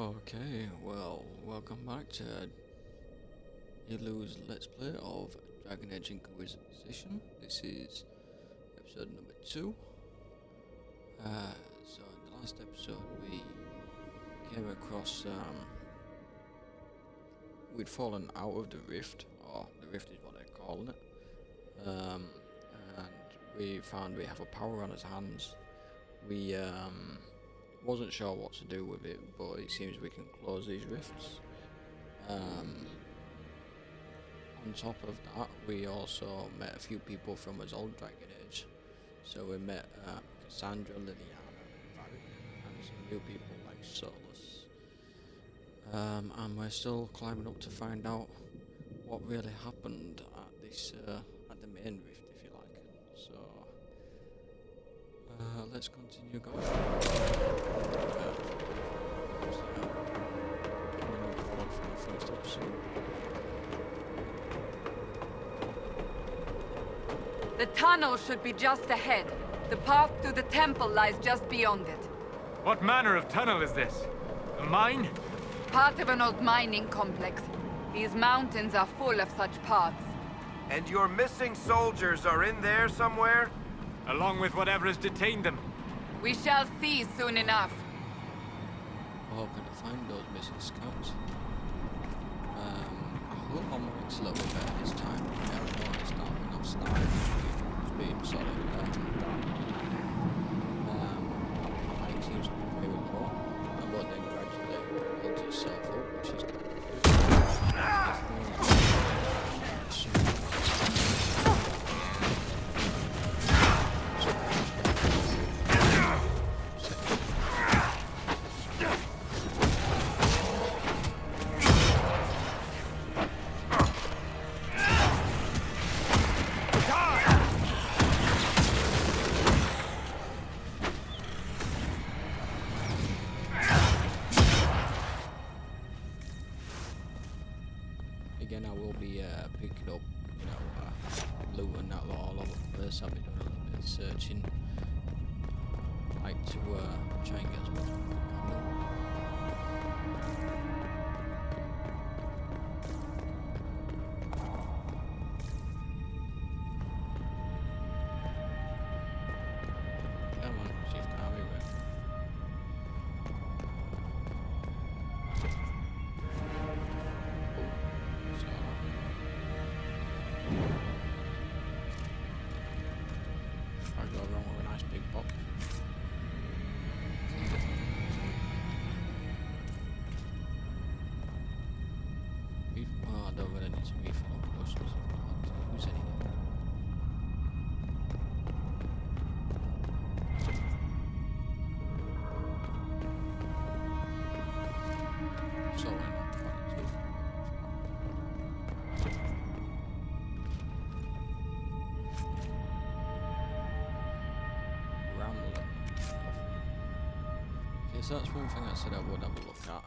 Okay, well, welcome back to Elooh's Let's Play of Dragon Age Inquisition. This is episode number 2. So in the last episode we came across, we'd fallen out of the rift, or the rift is what they're calling it, and we found we have a power on his hands. We wasn't sure what to do with it, but it seems we can close these rifts. On top of that, we also met a few people from his old Dragon Age. So we met Cassandra, Liliana, and some new people like Solus. And we're still climbing up to find out what really happened at this at the main rift, if you like. So let's continue going. The tunnel should be just ahead. The path to the temple lies just beyond it. What manner of tunnel is this? A mine? Part of an old mining complex. These mountains are full of such paths. And your missing soldiers are in there somewhere? Along with whatever has detained them. We shall see soon enough. We're hoping to find those missing scouts. I hope I'm not slowly better this time. Yeah, I know it's not enough style. It's been solid. It seems to be very low. But then gradually builds itself up, which is kind of Again, I will be picking up, loot and that all over the place. I'll be doing a little bit of searching. Like to try and get as much as I can. Come on, see if I'm everywhere. I go wrong with a nice big box. Oh, I don't really need to refill up potions if I want to use anything. So we're not quite too rambling. Okay, so that's one thing I said I would have a look at.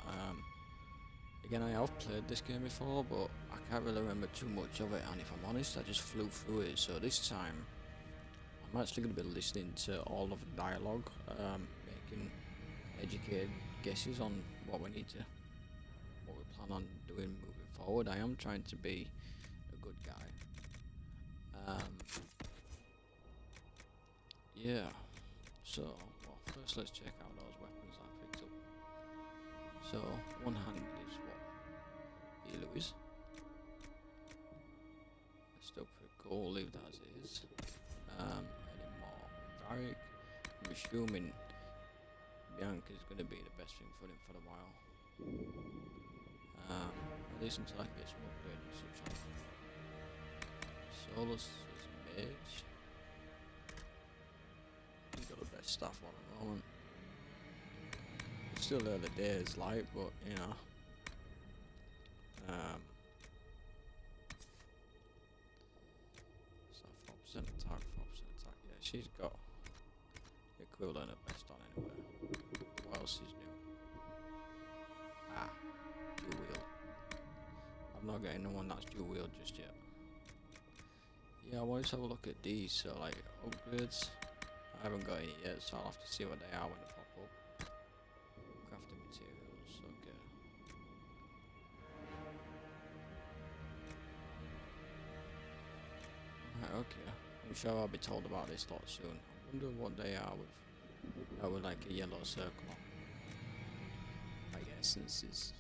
Again, I have played this game before, but I can't really remember too much of it, and if I'm honest, I just flew through it. So this time, I'm actually going to be listening to all of the dialogue, making educated guesses on what we plan on doing moving forward. I am trying to be a good guy. Yeah. So, well, first let's check out those weapons I picked up. So, one hand is what Elooh is. It's still pretty cool, leave that as it is. Any more Derek. I'm assuming Bianca's going to be the best thing for him for a while. At least until I can get some upgrade and such on. Solus is a mage. He's got the best stuff on at the moment. It's still early days, like, but you know. So 4% attack, 4% attack. Yeah, she's got the equivalent of best on anyway. What else is new? Dual wheel. I've not got anyone that's dual wheel just yet. Yeah, I wanted to have a look at these, so like upgrades. I haven't got any yet, so I'll have to see what they are when they pop up. Crafting materials, okay. Right, okay. I'm sure I'll be told about this lot soon. I wonder what they are with like a yellow circle on. Like essences.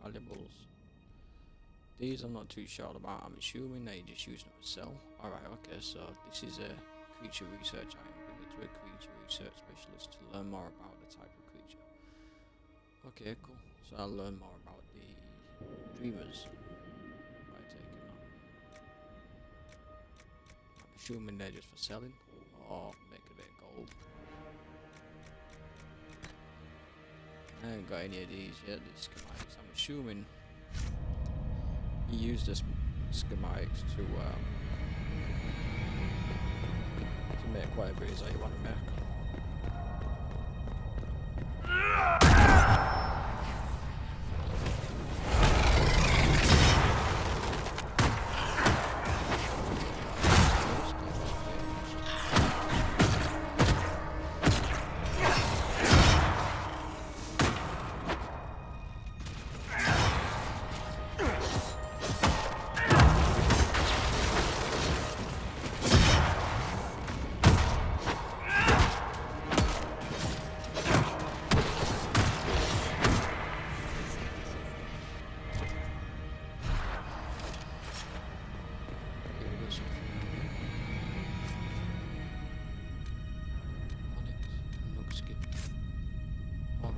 Valuables. These I'm not too sure about. I'm assuming they just use them to sell. Alright, okay, so this is a creature research item. Bring it to a creature research specialist to learn more about the type of creature. Okay, cool. So I'll learn more about the dreamers by taking them. I'm assuming they're just for selling or make a bit of gold. I haven't got any of these yet, these schematics. I'm assuming he used the schematics to make whatever it is that you want to make.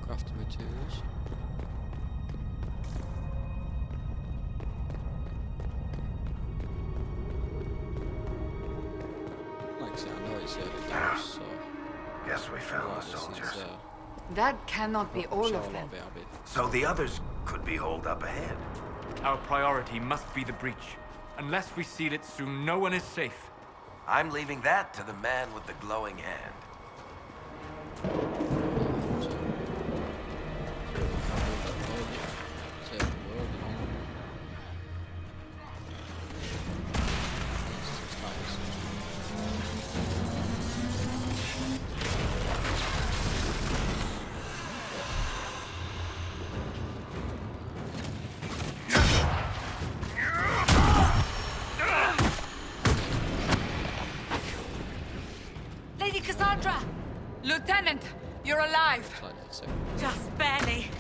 Crafting materials. Like I said, I know it's the doors, so Guess we found the soldiers. That cannot be all of them. So the others could be holed up ahead. Our priority must be the breach. Unless we seal it soon, no one is safe. I'm leaving that to the man with the glowing hand. Lady Cassandra! Lieutenant, you're alive! Just barely.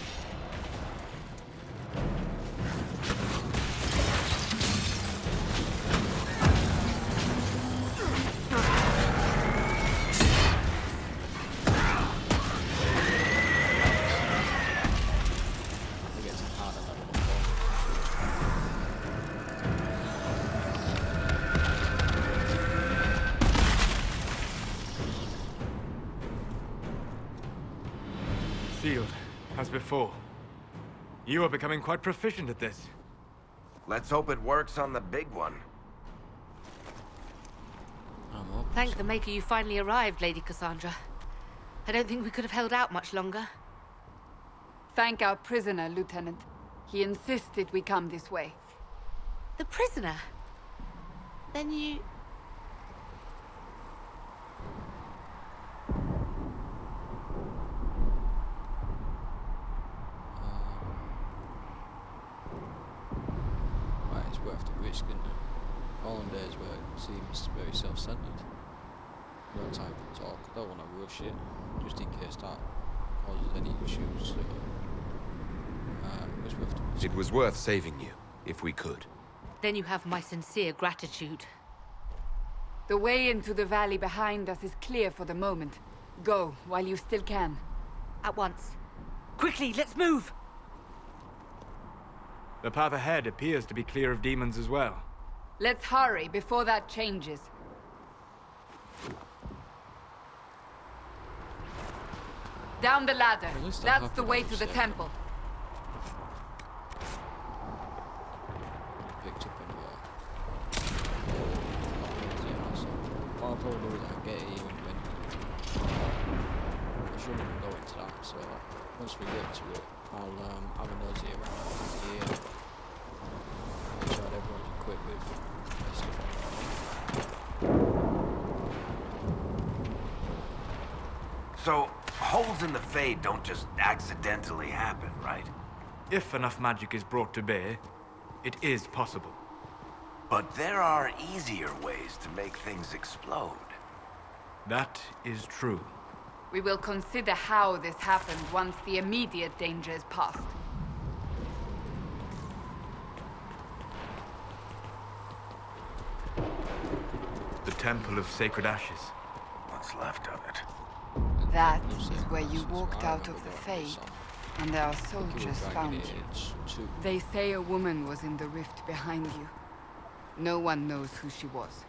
Sealed, as before. You are becoming quite proficient at this. Let's hope it works on the big one. Thank the Maker you finally arrived, Lady Cassandra. I don't think we could have held out much longer. Thank our prisoner, Lieutenant. He insisted we come this way. The prisoner? Then you... It's worth the risk, isn't it? All in days where it seems very self-centered. No time for talk, don't want to rush it, just in case that causes any issues. So, it was worth the risk. It was worth saving you, if we could. Then you have my sincere gratitude. The way into the valley behind us is clear for the moment. Go, while you still can. At once. Quickly, let's move! The path ahead appears to be clear of demons as well. Let's hurry before that changes. Down the ladder. At least I That's hope the it way was to the safe. temple. Picked up anywhere. Yeah, so what I'll probably do is I'll get it even when I shouldn't go into that, so once we get to it, I'll have a nosy around here. Make sure that everyone's equipped with stuff like that. So, holes in the Fade don't just accidentally happen, right? If enough magic is brought to bear, it is possible. But there are easier ways to make things explode. That is true. We will consider how this happened once the immediate danger is past. The Temple of Sacred Ashes. What's left of it? That is where you walked out of the Fade, and our soldiers found you. They say a woman was in the rift behind you. No one knows who she was.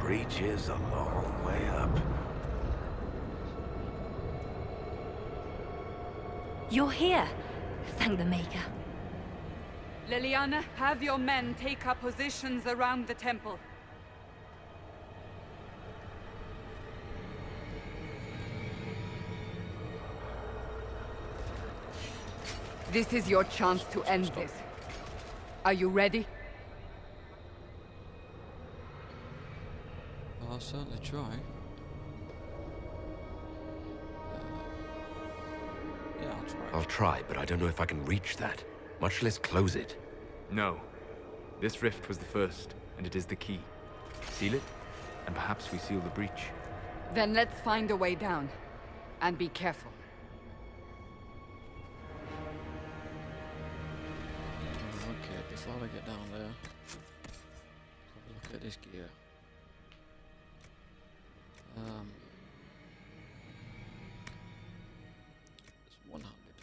Breach is a long way up. You're here. Thank the Maker. Liliana, have your men take up positions around the temple. This is your chance to end this. Are you ready? I'll certainly try. Yeah, I'll try. I'll try, but I don't know if I can reach that, much less close it. No. This rift was the first, and it is the key. Seal it, and perhaps we seal the breach. Then let's find a way down. And be careful. Okay, before I get down there, have a look at this gear. It's one-handed.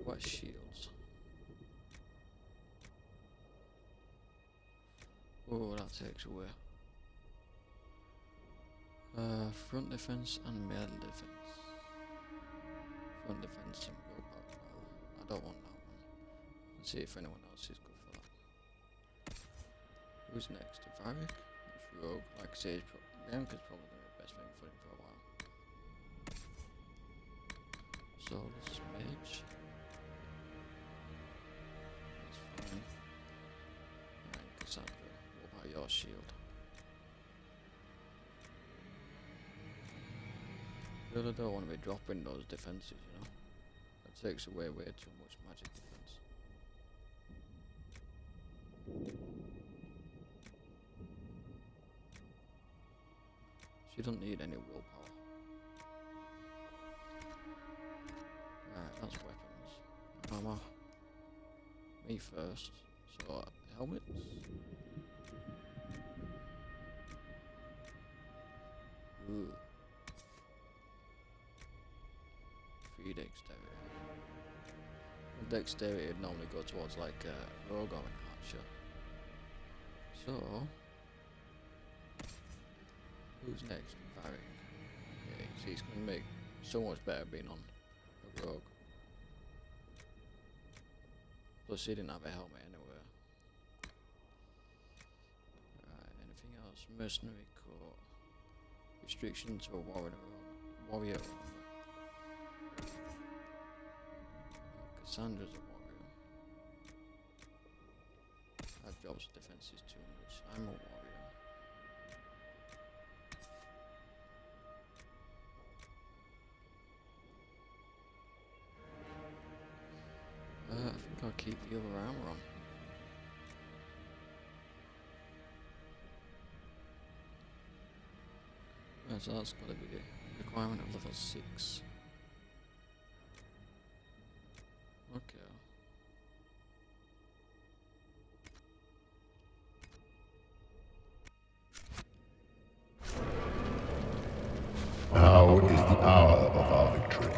What shields? Oh, that takes away. Front defense and middle defense. Front defense and willpower. I don't want that one. Let's see if anyone else is good for that. Who's next? Varric? Rogue, like I say, Bianca's probably going to be the best thing for him for a while. Soulless Mage. That's fine. And Cassandra, what about your shield? Really don't want to be dropping those defenses, you know? That takes away way too much magic defense. She doesn't need any willpower. Alright, that's weapons. Armor. Me first. So, helmets. Ooh. 3 dexterity. Dexterity would normally go towards like rogue or an archer. So, who's next? Varric. Yeah, see, he's going to make so much better being on a rogue. Plus, he didn't have a helmet anywhere. Right, anything else? Mercenary coat. Restriction to a warrior armor. Cassandra's a warrior. Our job's defense is too much. I'm a warrior. I think I'll keep the other armor on. so that's gotta be the requirement of level 6. Okay. Now is the hour of our victory.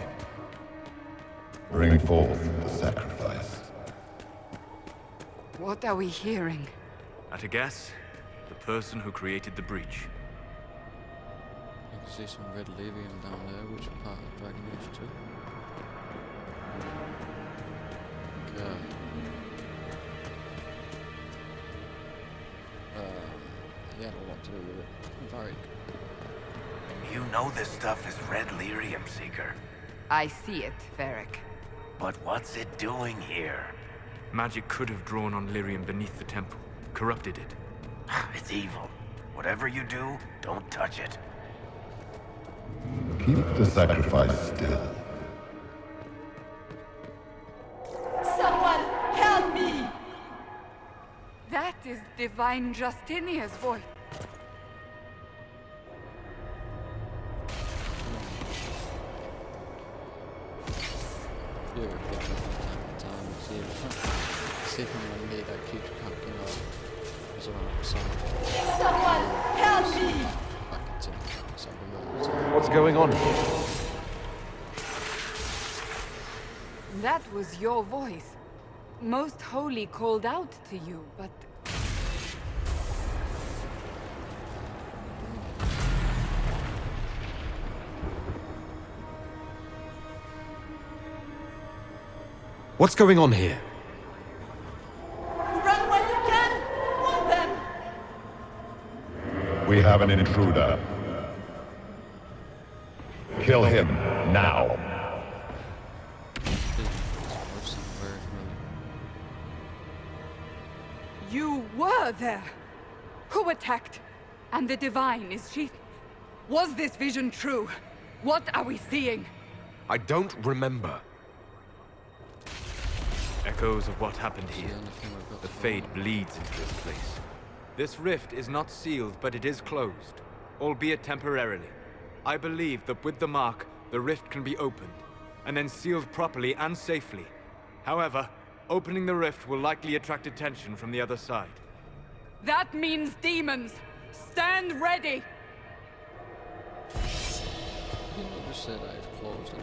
Bring forth the sacrifice. What are we hearing? At a guess, the person who created the breach. I can see some red lyrium down there, which are part of Dragon Age 2. Okay. He had a lot to do with it. Varric. You know this stuff is red lyrium, Seeker. I see it, Varric. But what's it doing here? Magic could have drawn on lyrium beneath the temple, corrupted it. It's evil. Whatever you do, don't touch it. Keep the sacrifice still. Someone help me! That is Divine Justinia's voice. Yeah, we're picking up from time to time. See if anyone made that keeps cracking up. There's around side. Someone help me! Back into something. What's going on? That was your voice. Most Holy called out to you, but... What's going on here? Run when you can! Want them! We have an intruder. Kill him now. You were there! Who attacked? And the Divine, is she... Was this vision true? What are we seeing? I don't remember. Echoes of what happened here. The fade bleeds into this place. This rift is not sealed, but it is closed, albeit temporarily. I believe that with the mark, the rift can be opened, and then sealed properly and safely. However, opening the rift will likely attract attention from the other side. That means demons! Stand ready! You didn't just say that it's closed.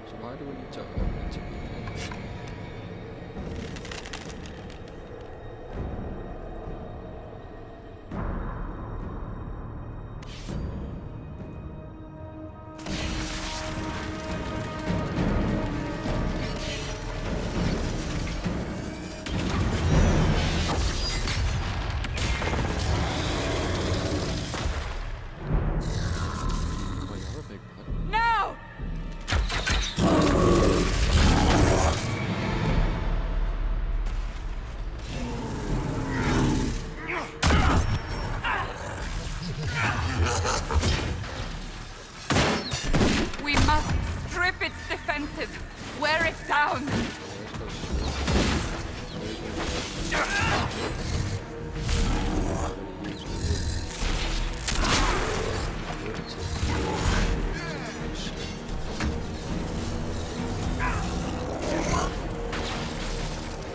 So why do we need to open it to be closed? Now! We must strip its defenses, wear it down.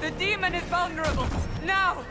The demon is vulnerable. Now!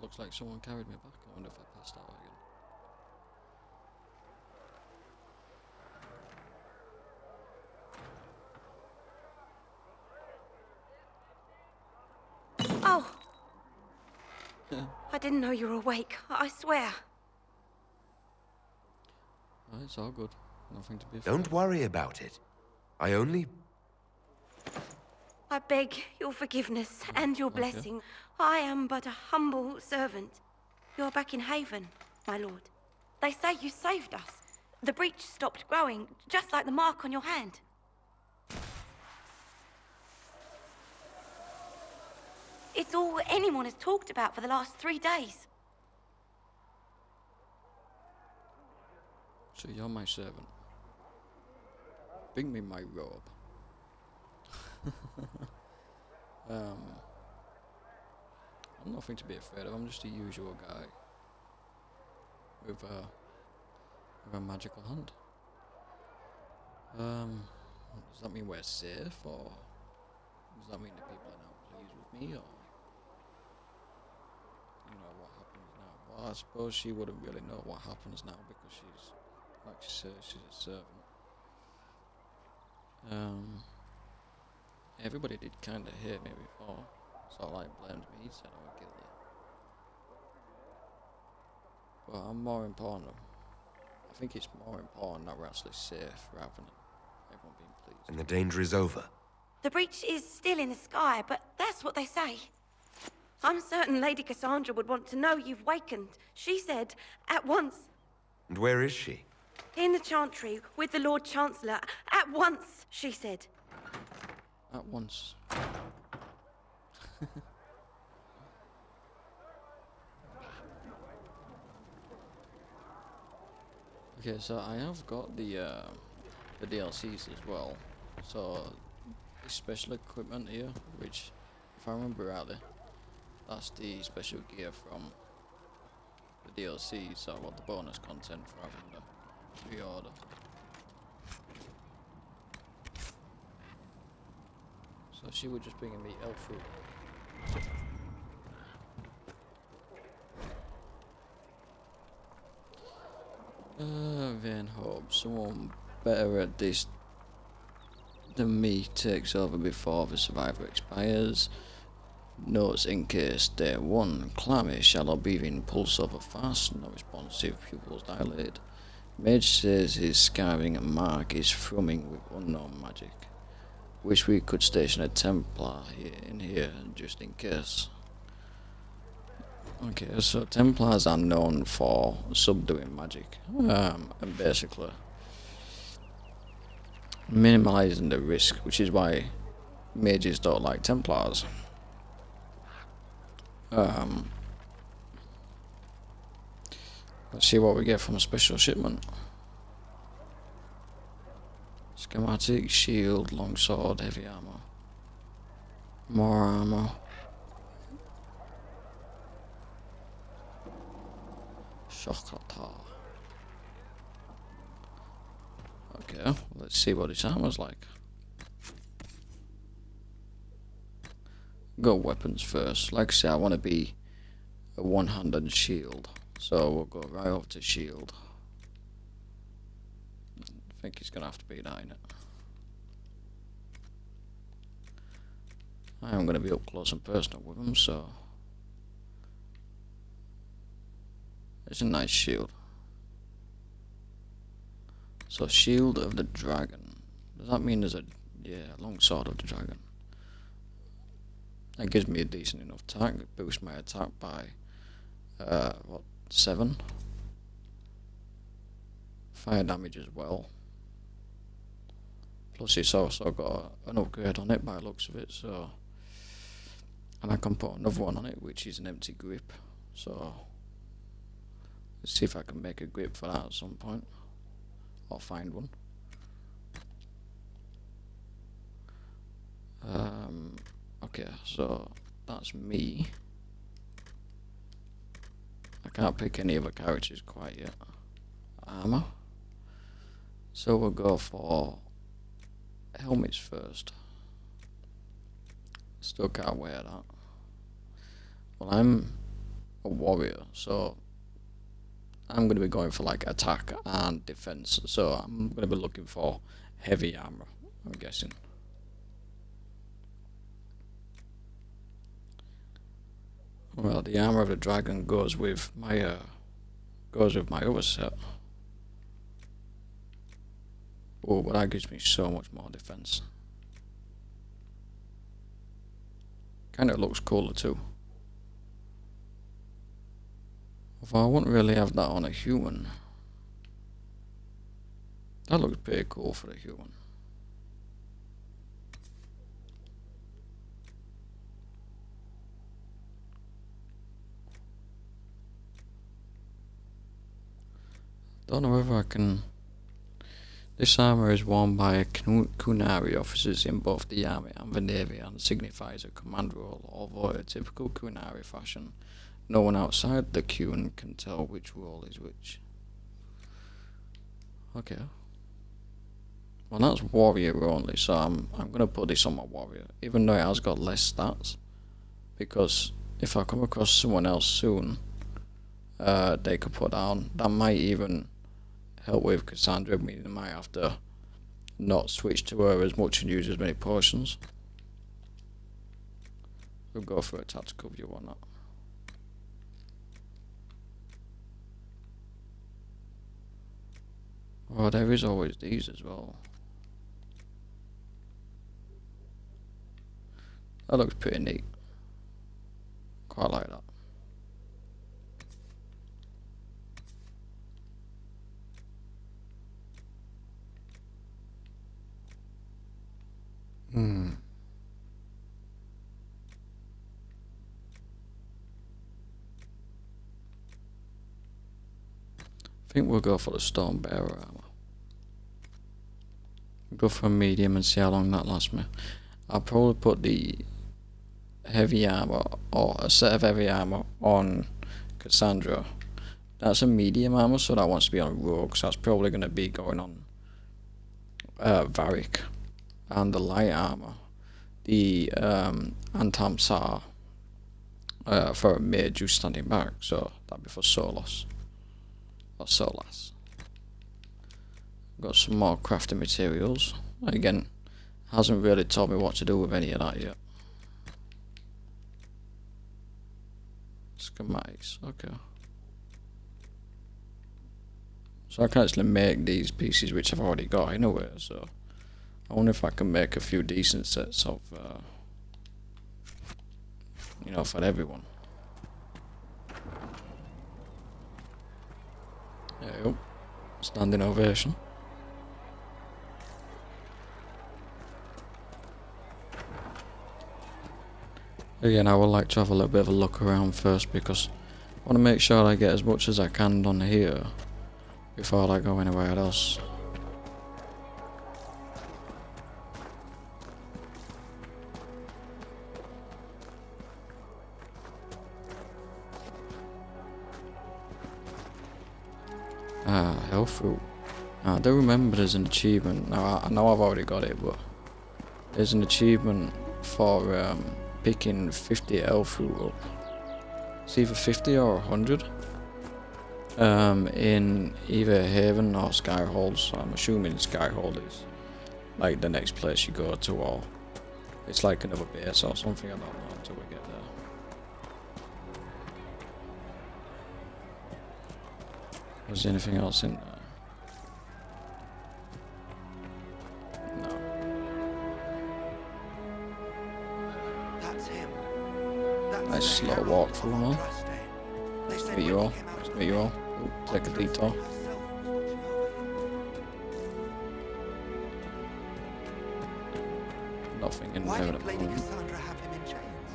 Looks like someone carried me back. I wonder if I passed out again. Oh! I didn't know you were awake, I swear. Oh, it's all good. Nothing to be afraid. Don't worry about it. I only... I beg your forgiveness and your blessing. I am but a humble servant. You're back in Haven, my lord. They say you saved us. The breach stopped growing, just like the mark on your hand. It's all anyone has talked about for the last 3 days. So you're my servant. Bring me my robe. I'm nothing to be afraid of. I'm just a usual guy with a magical hand. Does that mean we're safe, or does that mean the people are now pleased with me, or you know what happens now? Well, I suppose she wouldn't really know what happens now because she's, like she says, she's a servant. Everybody did kind of hate me before, sort of like blamed me, said I was guilty. But I'm more important. I think it's more important that we're actually safe rather than everyone being pleased. And the danger is over. The breach is still in the sky, but that's what they say. I'm certain Lady Cassandra would want to know you've wakened. She said, at once. And where is she? In the Chantry, with the Lord Chancellor. At once, she said. At once. Okay, so I have got the DLCs as well. So this special equipment here, which, if I remember rightly, that's the special gear from the DLC. So I got the bonus content for having the pre-order. So she was just bringing me Elooh. Then hope someone better at this than me takes over before the survivor expires. Notes in case day 1, clammy, shallow breathing, pulse over fast, no responsive, pupils dilate. Mage says his scarring mark is thrumming with unknown magic. Wish we could station a Templar in here just in case. Okay, so Templars are known for subduing magic, and basically minimalizing the risk, which is why mages don't like Templars. Let's see what we get from a special shipment. Schematic, shield, longsword, heavy armor. More armor. Shokata. Okay, let's see what his armor's like. Go weapons first. Like I say, I want to be a one-handed shield. So we'll go right over to shield. I think he's gonna have to be that, innit? I am gonna be up close and personal with him, so it's a nice shield. So shield of the dragon. Does that mean there's a long sword of the dragon? That gives me a decent enough attack. Boosts my attack by what, 7? Fire damage as well. Plus it's also got an upgrade on it by the looks of it, so, and I can put another one on it, which is an empty grip. So let's see if I can make a grip for that at some point, or find one. Okay, so that's me. I can't pick any other characters quite yet. Armor. So we'll go for helmets first. Still can't wear that. Well, I'm a warrior, so I'm going to be going for like attack and defense. So I'm going to be looking for heavy armor, I'm guessing. Well, the armor of the dragon goes with my other set. Oh, but that gives me so much more defense. Kind of looks cooler too. Although I wouldn't really have that on a human. That looks pretty cool for a human. Don't know whether I can. This armor is worn by Kunari officers in both the army and the navy and signifies a command role, although in a typical Kunari fashion, no one outside the Kun can tell which role is which. Okay. Well, that's warrior only, so I'm gonna put this on my warrior, even though it has got less stats, because if I come across someone else soon, they could put down. That might even help with Cassandra, meaning I might have to not switch to her as much and use as many potions. We'll go for a tactical view on that. Oh, there is always these as well. That looks pretty neat. Quite like that. I think we'll go for the Stormbearer armor. Go for a medium and see how long that lasts me. I'll probably put the heavy armor or a set of heavy armor on Cassandra. That's a medium armor, so that wants to be on Rogue, so that's probably going to be going on Varric. And the light armor, the Antam Sar, for a mage who's standing back, so that'd be for Solas. Or Solas. Got some more crafting materials. Again, hasn't really told me what to do with any of that yet. Schematics, okay. So I can actually make these pieces which I've already got anyway, so I wonder if I can make a few decent sets of, you know, for everyone. Yep. Standing ovation. Again, I would like to have a little bit of a look around first because I want to make sure I get as much as I can done here before I go anywhere else. Health fruit. I do remember there's an achievement. Now I know I've already got it, but there's an achievement for picking 50 health fruit up. It's either 50 or 100. In either Haven or Skyhold. So I'm assuming Skyhold is like the next place you go to, or it's like another base or something. I don't know until we get there. Was there anything else in there? No. That's him. That's Nice slow walk for one. Nice to meet you all. Nice to meet you all. Ooh, take a detour. Nothing in Why there did at the Lady moment. Cassandra have him in chains?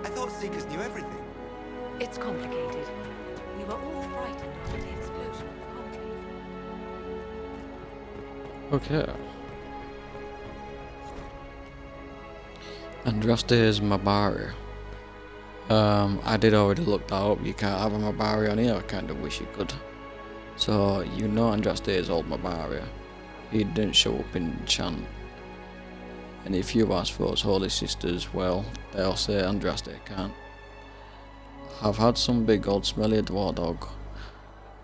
I thought Seekers knew everything. It's complicated. We were all frightened after the explosion of the conclave. Okay. Andraste's Mabari. I did already look that up. You can't have a Mabari on here. I kind of wish you could. So, you know Andraste's old Mabari. He didn't show up in Chant. And if you ask those holy sisters, well, they'll say Andraste can't. I've had some big old smelly dwarf dog,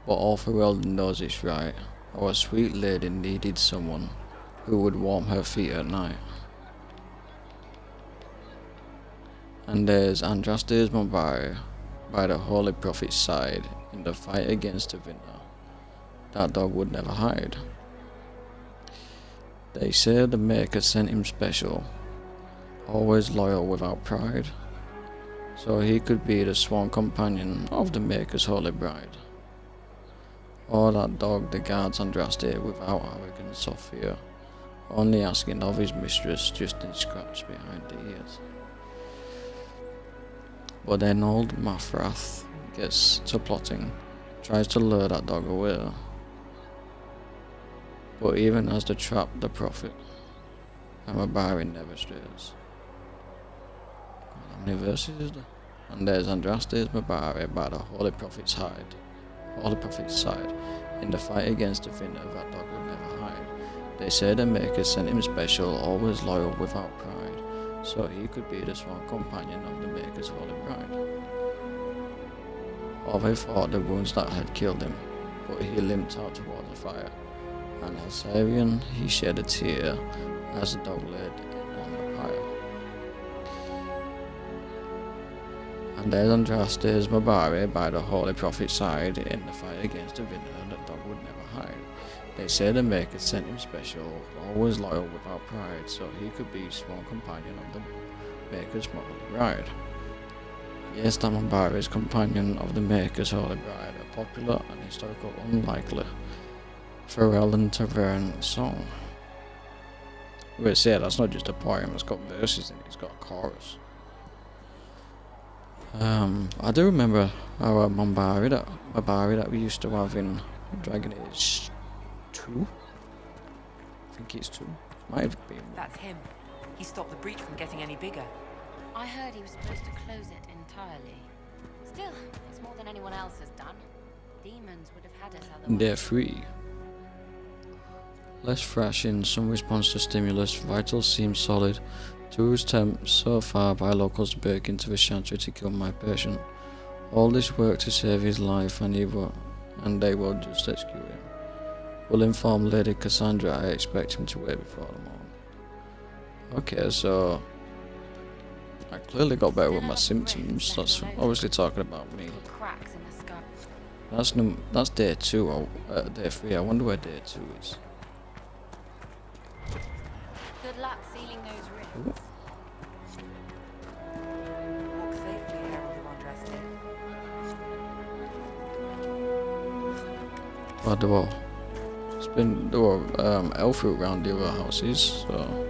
but all the world knows it's right. Our sweet lady needed someone who would warm her feet at night. And there's Andraste's Mabari by the Holy Prophet's side in the fight against the Vinter. That dog would never hide. They say the Maker sent him special, always loyal without pride, so he could be the sworn companion of the Maker's holy bride. Or that dog that guards Andraste without arrogance or fear, only asking of his mistress just in scratch behind the ears. But then old Mathrath gets to plotting, tries to lure that dog away. But even as they trap the prophet, Mabari never strays. How many verses is there? And there's Andraste's Mabari by the Holy Prophet's side, in the fight against the Vinter, that dog would never hide. They say the Maker sent him special, always loyal without pride, so he could be the sworn companion of the Maker's holy bride. Or they thought the wounds that had killed him, but he limped out towards the fire. And Hasarian, he shed a tear as the dog laid on the pyre. And there's Andraste's Mabari by the Holy Prophet's side in the fight against the Vinter, that dog would never hide. They say the Maker sent him special, always loyal without pride, so he could be sworn companion of the Maker's holy bride. Yes, that Mabari is companion of the Maker's holy bride, a popular and historical unlikely Pharrell and Tavern song. Wait, say that's not just a poem, it's got verses in it, it's got a chorus. I do remember our Mabari that we used to have in Dragon Age 2. I think it's 2. Might have been. That's him. He stopped the breach from getting any bigger. I heard he was supposed to close it entirely. Still, it's more than anyone else has done. Demons would have had us otherwise. They're free. Less thrashing, some response to stimulus, vitals seem solid. Tourist attempts so far by locals to break into the shanty to kill my patient. All this work to save his life and they will just execute him. Will inform Lady Cassandra I expect him to wait before the morning. Okay, so I clearly got better with my symptoms. That's obviously talking about me. That's day 2 or day 3. I wonder where day 2 is. Good luck sealing those rifts. Ooh. Walk safely, Herald of Andraste. Well, there were elf fruit around the other houses, so.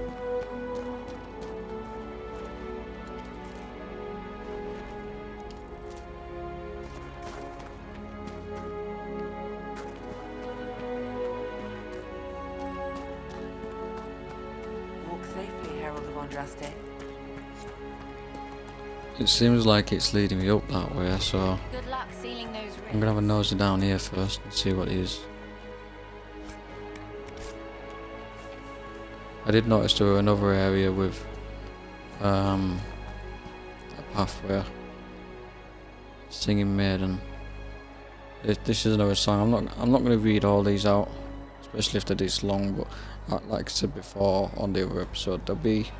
Walk safely, Herald of Andraste. It seems like it's leading me up that way, so Good luck sealing those rings. I'm gonna have a nosy down here first and see what it is. I did notice there were another area with a pathway. Singing Maiden. This is another song. I'm not gonna read all these out, especially if they're this long. But like I said before on the other episode, there'll be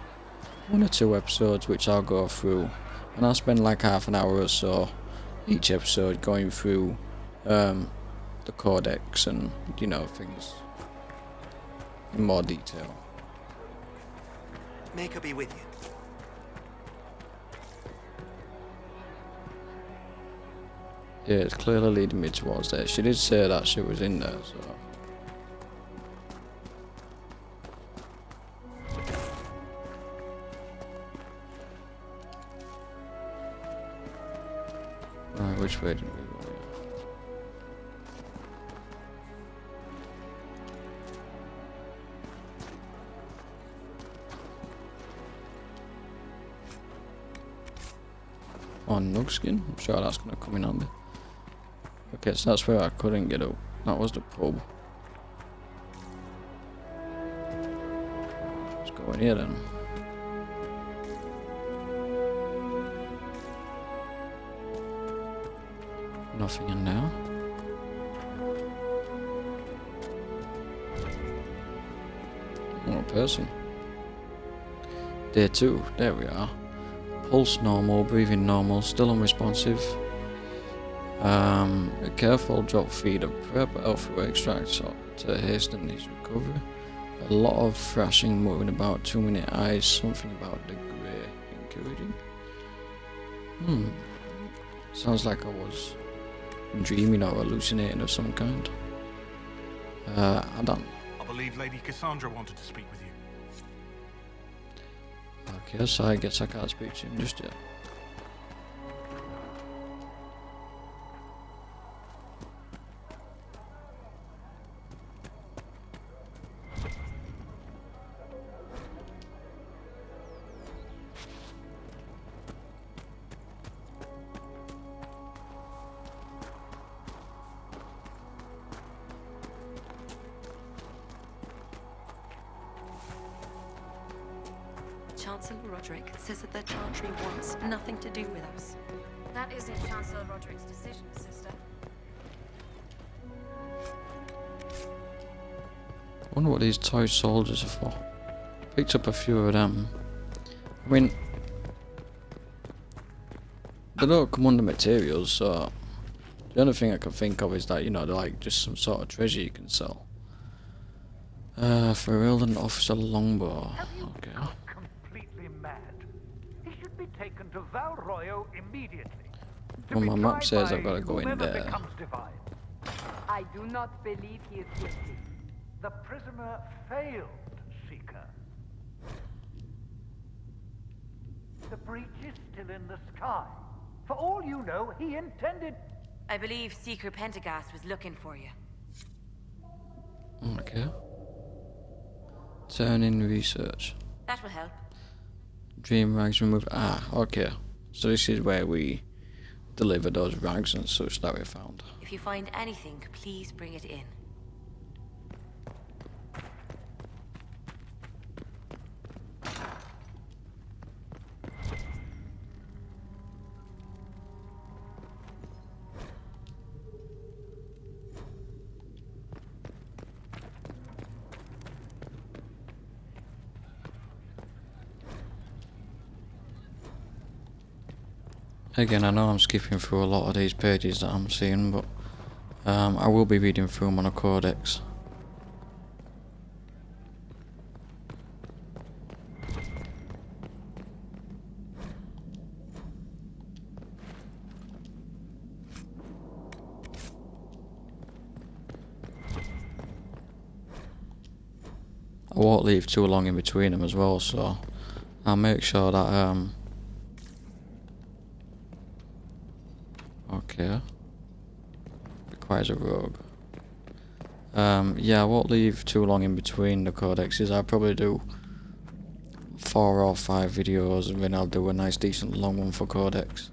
1 or 2 episodes which I'll go through, and I'll spend like half an hour or so each episode going through the codex and things in more detail. Maker be with you. Yeah, it's clearly leading me towards there. She did say that she was in there, so. Right, which way did we go? On Nugskin? I'm sure that's gonna come in handy. Okay, so that's where I couldn't get up. That was the pub. Let's go in here then. Nothing in there. Not a person. Day 2, there we are. Pulse normal, breathing normal, still unresponsive. A careful drop feed of prep alpha extract to hasten his recovery. A lot of thrashing, moving about, 2-minute eyes, something about the grey encouraging. Sounds like I was dreaming or hallucinating of some kind. I don't. I believe Lady Cassandra wanted to speak with you. Okay, so I guess I can't speak to him just yet. Chancellor Roderick says that the Chantry wants nothing to do with us. That isn't Chancellor Roderick's decision, sister. I wonder what these toy soldiers are for. Picked up a few of them. I mean, they don't come under materials, so the only thing I can think of is that, they're like just some sort of treasure you can sell. For Eldon Officer Longbow. Okay. Completely mad. He should be taken to Val Royo immediately. Well, my map says I've got to go in there. I do not believe he is guilty. The prisoner failed, Seeker. The breach is still in the sky. For all you know, he intended... I believe Seeker Pentagast was looking for you. Okay. Turn in research. That will help. Dream rags removed. Ah, okay. So this is where we deliver those rags and such that we found. If you find anything, please bring it in. Again, I know I'm skipping through a lot of these pages that I'm seeing, but I will be reading through them on a codex. won't leave too long in between them as well, so I'll make sure that okay, requires a rogue. Yeah, I won't leave too long in between the codexes. I'll probably do 4 or 5 videos, and then I'll do a nice decent long one for codex.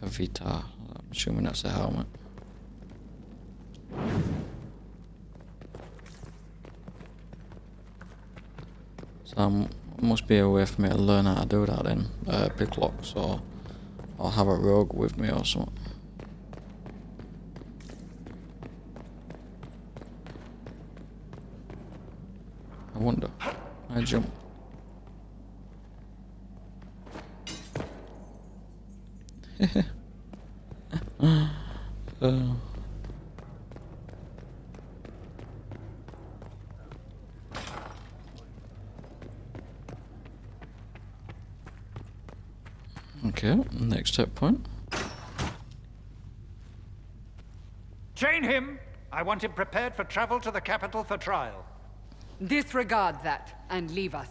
A Vita, I'm assuming that's a helmet. So must be a way for me to learn how to do that then. Pick locks, or I'll have a rogue with me or something. I wonder. I jump. Okay, next step point. Chain him! I want him prepared for travel to the capital for trial. Disregard that and leave us.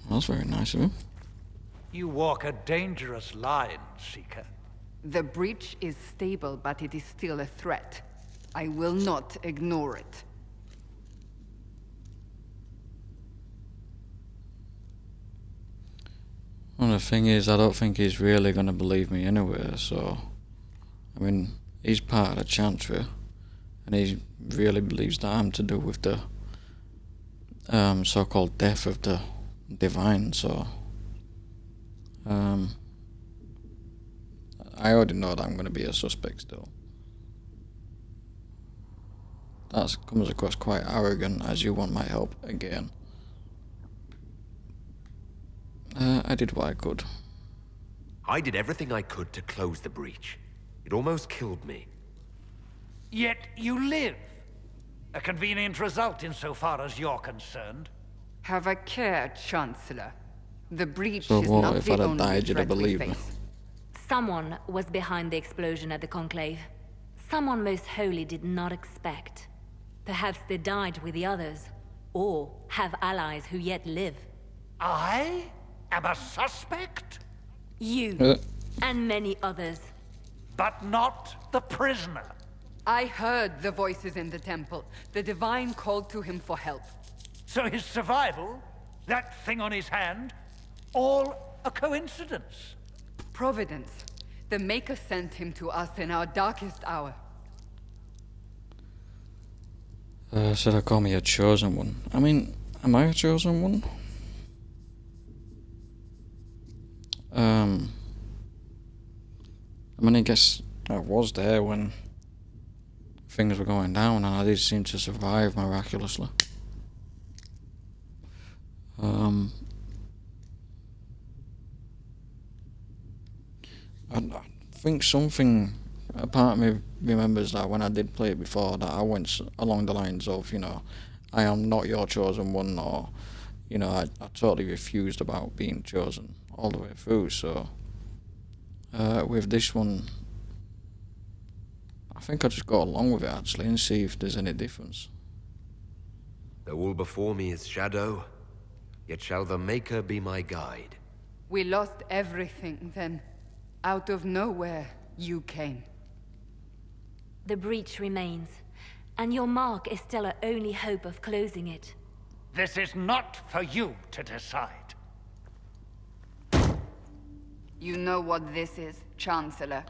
That's very nice of him. You walk a dangerous line, Seeker. The breach is stable, but it is still a threat. I will not ignore it. Well, the thing is, I don't think he's really going to believe me anyway, so... I mean, he's part of the Chantry, and he really believes that I'm to do with the so-called death of the Divine, so... I already know that I'm going to be a suspect still. That comes across quite arrogant, as you want my help again. I did what I could. I did everything I could to close the breach. It almost killed me. Yet you live. A convenient result insofar as you're concerned. Have a care, Chancellor. The breach So is what not if the I'd have only died, you'd have threat we believed me? face. Someone was behind the explosion at the Conclave. Someone most holy did not expect. Perhaps they died with the others, or have allies who yet live. I am a suspect? You, and many others. But not the prisoner. I heard the voices in the temple. The Divine called to him for help. So his survival, that thing on his hand, all a coincidence? Providence. The Maker sent him to us in our darkest hour. Should I call me a chosen one? I mean, am I a chosen one? I mean, I guess I was there when things were going down, and I did seem to survive miraculously. I think something, a part of me remembers that when I did play it before, that I went along the lines of, you know, I am not your chosen one, or, you know, I totally refused about being chosen all the way through, so with this one, I think I'll just go along with it actually and see if there's any difference. Though all before me is shadow, yet shall the Maker be my guide. We lost everything then. Out of nowhere, you came. The breach remains, and your mark is still our only hope of closing it. This is not for you to decide. You know what this is, Chancellor.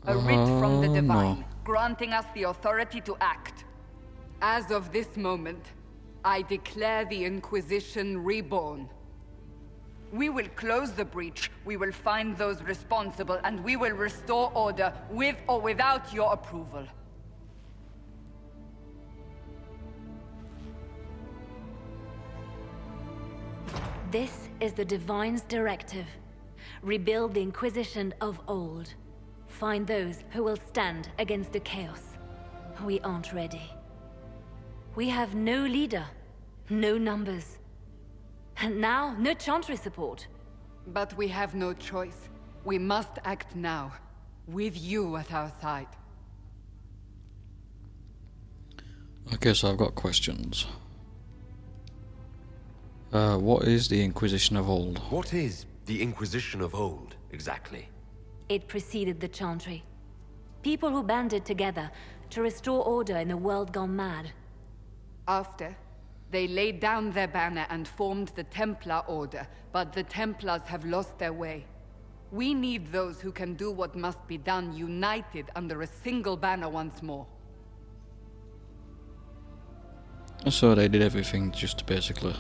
A writ from the Divine, granting us the authority to act. As of this moment, I declare the Inquisition reborn. We will close the breach, we will find those responsible, and we will restore order, with or without your approval. This is the Divine's directive. Rebuild the Inquisition of old. Find those who will stand against the chaos. We aren't ready. We have no leader, no numbers. And now, no Chantry support. But we have no choice. We must act now. with you at our side. Okay, so I've got questions. What is the Inquisition of old? What is the Inquisition of old, exactly? It preceded the Chantry. People who banded together to restore order in a world gone mad. After, they laid down their banner and formed the Templar Order, but the Templars have lost their way. We need those who can do what must be done, united under a single banner once more. So they did everything just to basically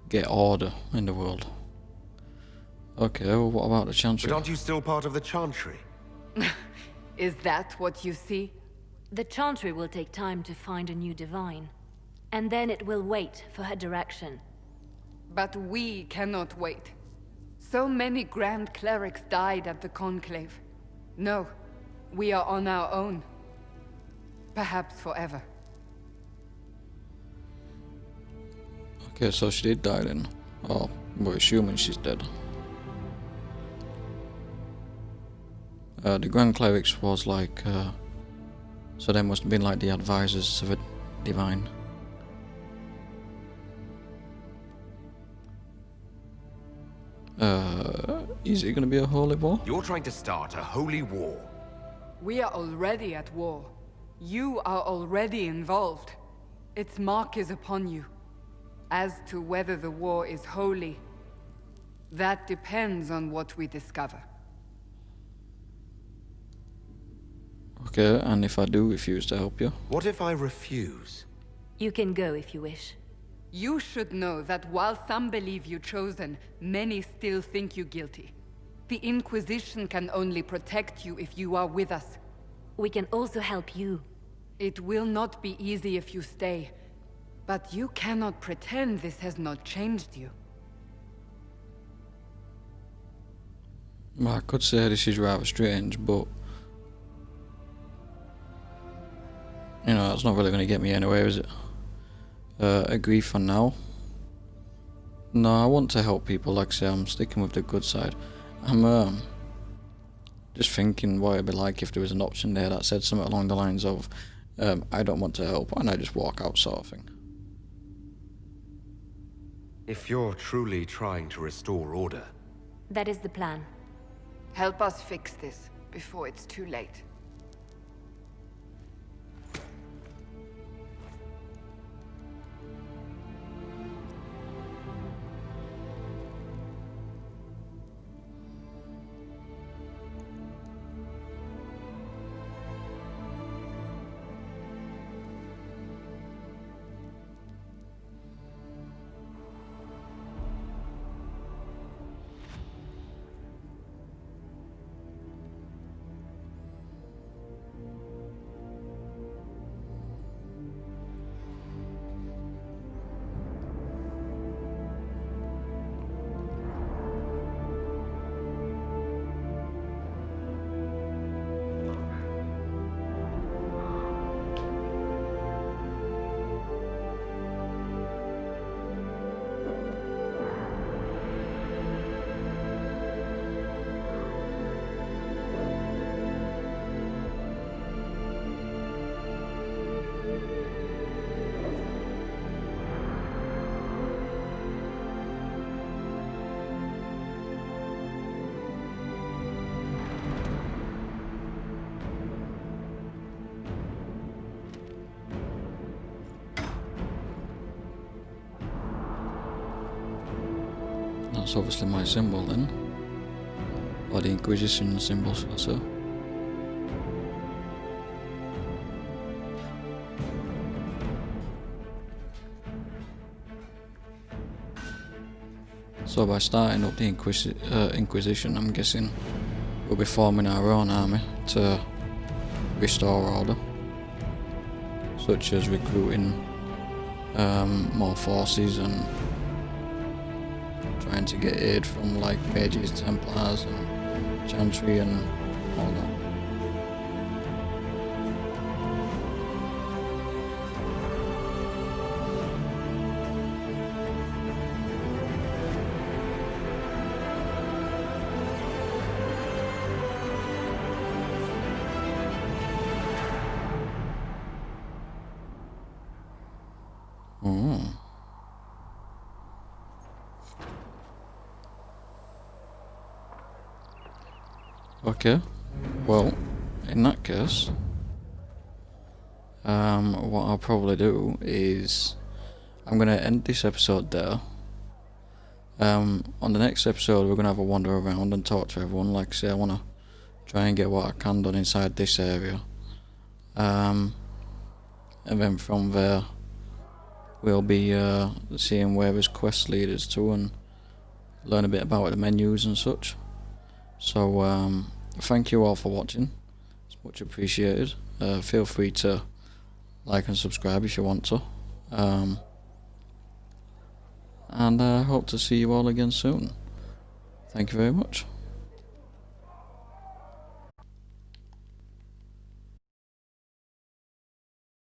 get order in the world. Okay, well, what about the Chantry? But aren't you still part of the Chantry? Is that what you see? The Chantry will take time to find a new divine. And then it will wait for her direction. But we cannot wait. So many Grand Clerics died at the Conclave. No, we are on our own. Perhaps forever. Okay, so she did die then. Oh, we're assuming she's dead. The Grand Clerics was like, so they must have been like the advisors of a divine. Is it gonna be a holy war? You're trying to start a holy war. We are already at war. You are already involved. Its mark is upon you. As to whether the war is holy, that depends on what we discover. Okay, and if I do refuse to help you? What if I refuse? You can go if you wish. You should know that while some believe you chosen, many still think you guilty. The Inquisition can only protect you if you are with us. We can also help you. It will not be easy if you stay, but you cannot pretend this has not changed you. Well, I could say this is rather strange, but you know, that's not really going to get me anywhere, is it? Agree for now. No, I want to help people. Like I say, I'm sticking with the good side. I'm just thinking what it'd be like if there was an option there that said something along the lines of I don't want to help, and I just walk out, sort of thing. If you're truly trying to restore order... That is the plan. Help us fix this before it's too late. That's obviously my symbol then. Or the Inquisition symbol, should I say. So by starting up the Inquisition, I'm guessing we'll be forming our own army to restore order, such as recruiting more forces and trying to get aid from like mages, Templars and Chantry and all that. Okay, well, in that case, what I'll probably do is I'm going to end this episode there. On the next episode, we're going to have a wander around and talk to everyone. Like I say, I want to try and get what I can done inside this area. And then from there, we'll be seeing where his quest leaders to and learn a bit about the menus and such. So thank you all for watching. It's much appreciated. Feel free to like and subscribe if you want to. And I hope to see you all again soon. Thank you very much.